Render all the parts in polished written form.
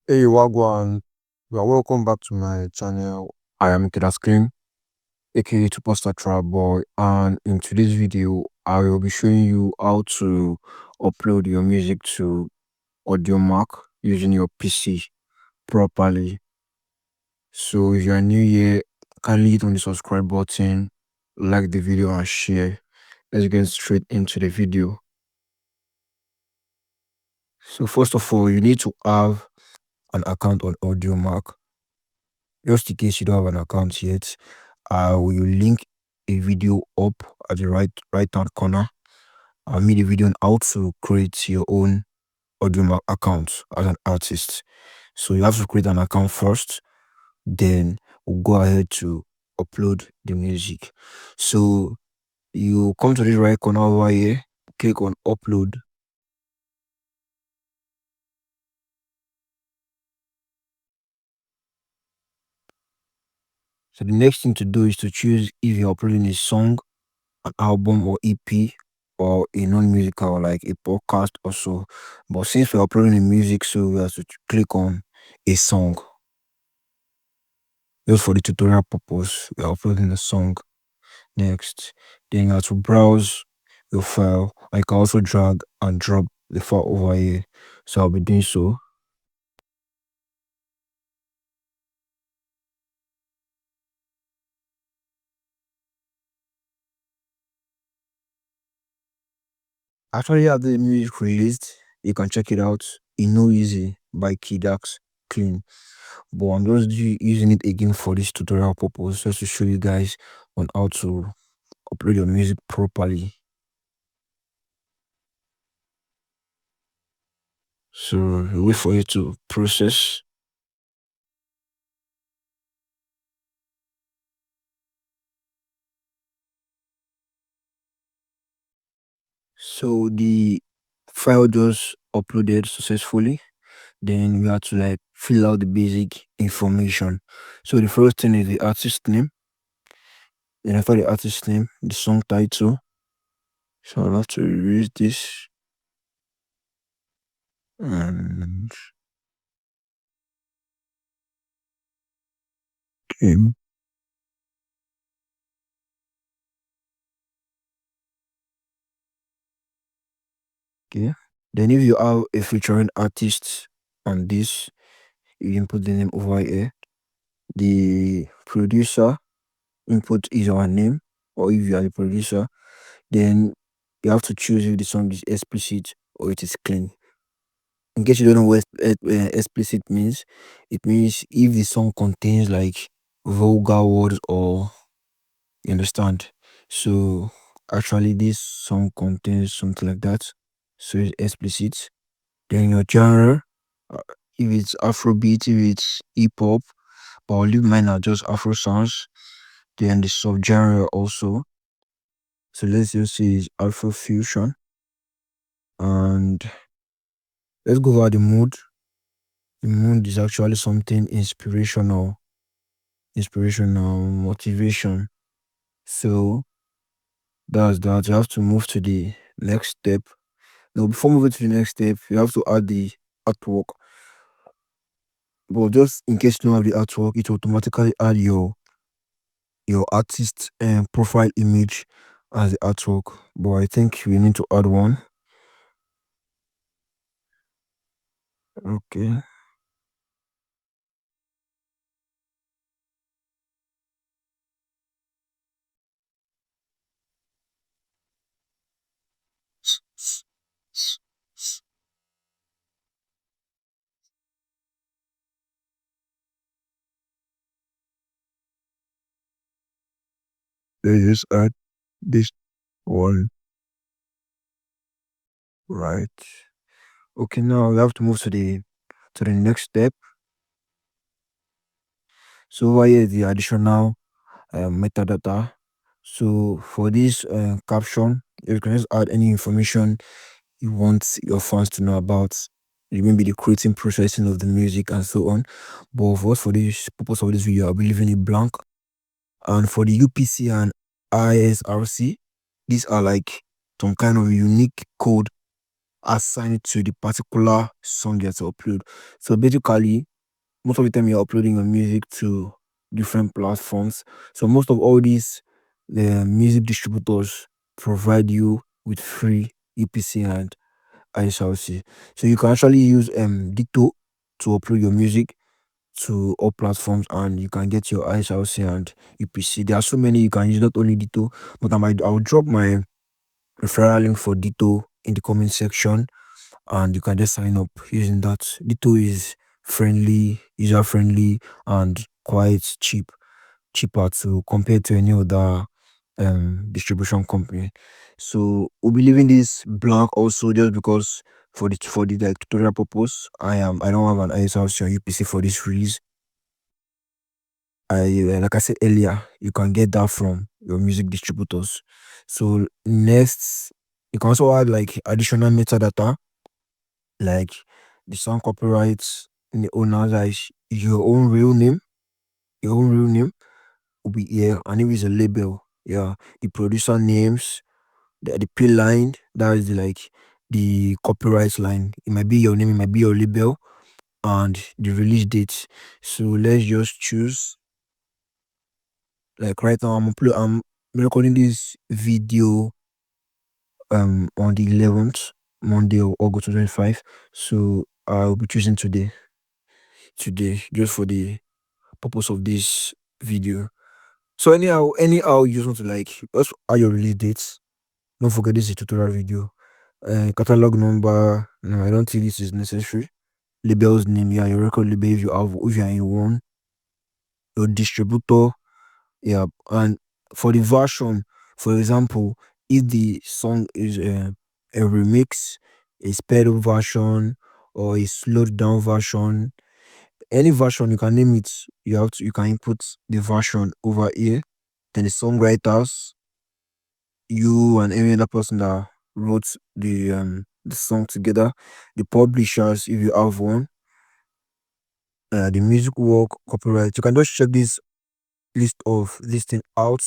Hey Wagwan, you are welcome back to my channel. I am Kidaax, aka Superstar Trap Boy, and in today's video, I will be showing you how to upload your music to Audiomack using your PC properly. So if you are new here, kindly hit on the subscribe button, like the video and share. Let's get straight into the video. So first of all, you need to have an account on Audiomack. Just in case you don't have an account yet, I will link a video up at the right hand corner. I made a video on how to create your own Audiomack account as an artist. So you have to create an account first, then we'll go ahead to upload the music. So you come to the right corner over here, click on upload. So the next thing to do is to choose if you're uploading a song, an album or EP, or a non-musical like a podcast or so. But since we're uploading the music, so we have to click on a song. Just for the tutorial purpose, we're uploading the song. Next, then you have to browse your file. I can also drag and drop the file over here. So I'll be doing so. I actually have the music released. You can check it out. No Easy by Kidaax Clean. But I'm just using it again for this tutorial purpose, just to show you guys on how to upload your music properly. So wait for it to process. So the file just uploaded successfully. Then we have to like fill out the basic information. So the first thing is the artist name. Then after the artist name, the song title. So I'll have to erase this. And okay. Okay. Then if you have a featuring artist on this, you input the name over here. The producer input is our name, or if you are the producer, then you have to choose if the song is explicit or it is clean. In case you don't know what explicit means, it means if the song contains like vulgar words, or you understand. So actually this song contains something like that, so it's explicit. Then your genre, uh, if it's Afrobeat, if it's hip hop, but I'll leave mine are just Afro songs. Then the subgenre also. So let's just say it's Afro fusion. And let's go over the mood. The mood is actually something inspirational motivation. So that's that. You have to move to the next step. Now, before moving to the next step, you have to add the artwork. But just in case you don't have the artwork, it will automatically add your artist profile image as the artwork. But I think we need to add one. Okay. Let's just add this one, right? Okay, now we have to move to the next step. So over here is the additional metadata. So for this caption, you can just add any information you want your fans to know about. It may be the creating processing of the music and so on. But for us, for this purpose of this video, I'll be leaving it blank. And for the UPC and ISRC, these are like some kind of unique code assign it to the particular song you have to upload. So basically, most of the time you're uploading your music to different platforms. So most of all these the music distributors provide you with free UPC and ISRC. So you can actually use Dicto to upload your music to all platforms, and you can get your ISRC and UPC. There are so many you can use, not only Dicto, but I'll drop my referral link for Dicto in the comment section, and you can just sign up using that. Dito is friendly, user friendly, and quite cheaper to compare to any other distribution company. So we'll be leaving this blank also just because for the like tutorial purpose. I don't have an ISRC or UPC for this release. Like I said earlier, you can get that from your music distributors. So next, you can also add like additional metadata like the song copyrights in the owner, like your own real name will be here, and if it's a label, yeah, the producer names, the P line, that is the copyright line. It might be your name, it might be your label, and the release date. So let's just choose. Like right now, I'm recording this video on the 11th Monday of August 2025. So I'll be choosing today just for the purpose of this video. So anyhow, you just want to just add your release dates. Don't forget this is a tutorial video. Catalog number, no, I don't think this is necessary. Labels name, yeah, your record label if you are in one. Your distributor, yeah, and for the version, for example, if the song is a remix, a sped up version, or a slowed down version, any version you can name it, you can input the version over here. Then the songwriters, you and any other person that wrote the song together, the publishers if you have one, the music work, copyright. You can just check this list of this thing out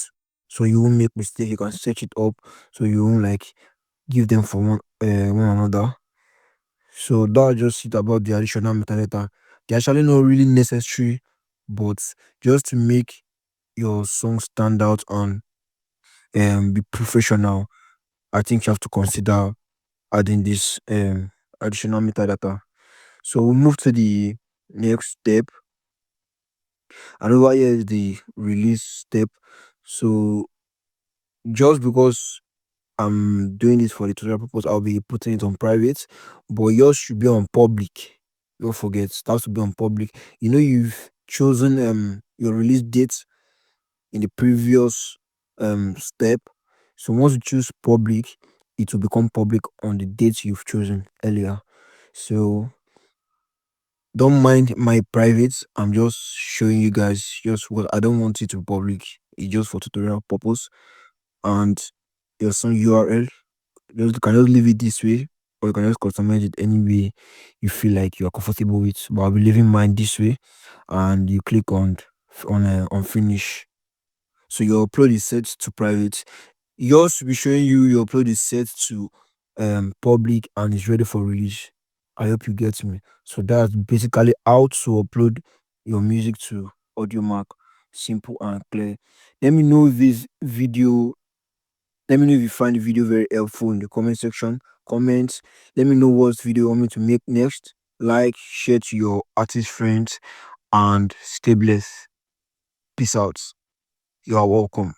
so you won't make mistake. You can search it up so you won't give them for one another. So that's just it about the additional metadata. They're actually not really necessary, but just to make your song stand out and be professional, I think you have to consider adding this additional metadata. So we'll move to the next step. And over here is the release step. So just because I'm doing this for the tutorial purpose, I'll be putting it on private, but yours should be on public. Don't forget, it has to be on public. You've chosen your release date in the previous step. So once you choose public, it will become public on the date you've chosen earlier. So don't mind my privates. I'm just showing you guys just what I don't want it to be public. It's just for tutorial purpose. And your song URL, you can just leave it this way, or you can just customize it any way you feel like you are comfortable with. But I'll be leaving mine this way, and you click on finish. So your upload is set to private. Yours will be showing you your upload is set to public and is ready for release. I hope you get me. So that's basically how to upload your music to Audiomack. Simple and clear. Let me know if this video let me know if you find the video very helpful in the comment section. Comment. Let me know what video you want me to make next. Like, share to your artist friends, and stay blessed. Peace out. You are welcome.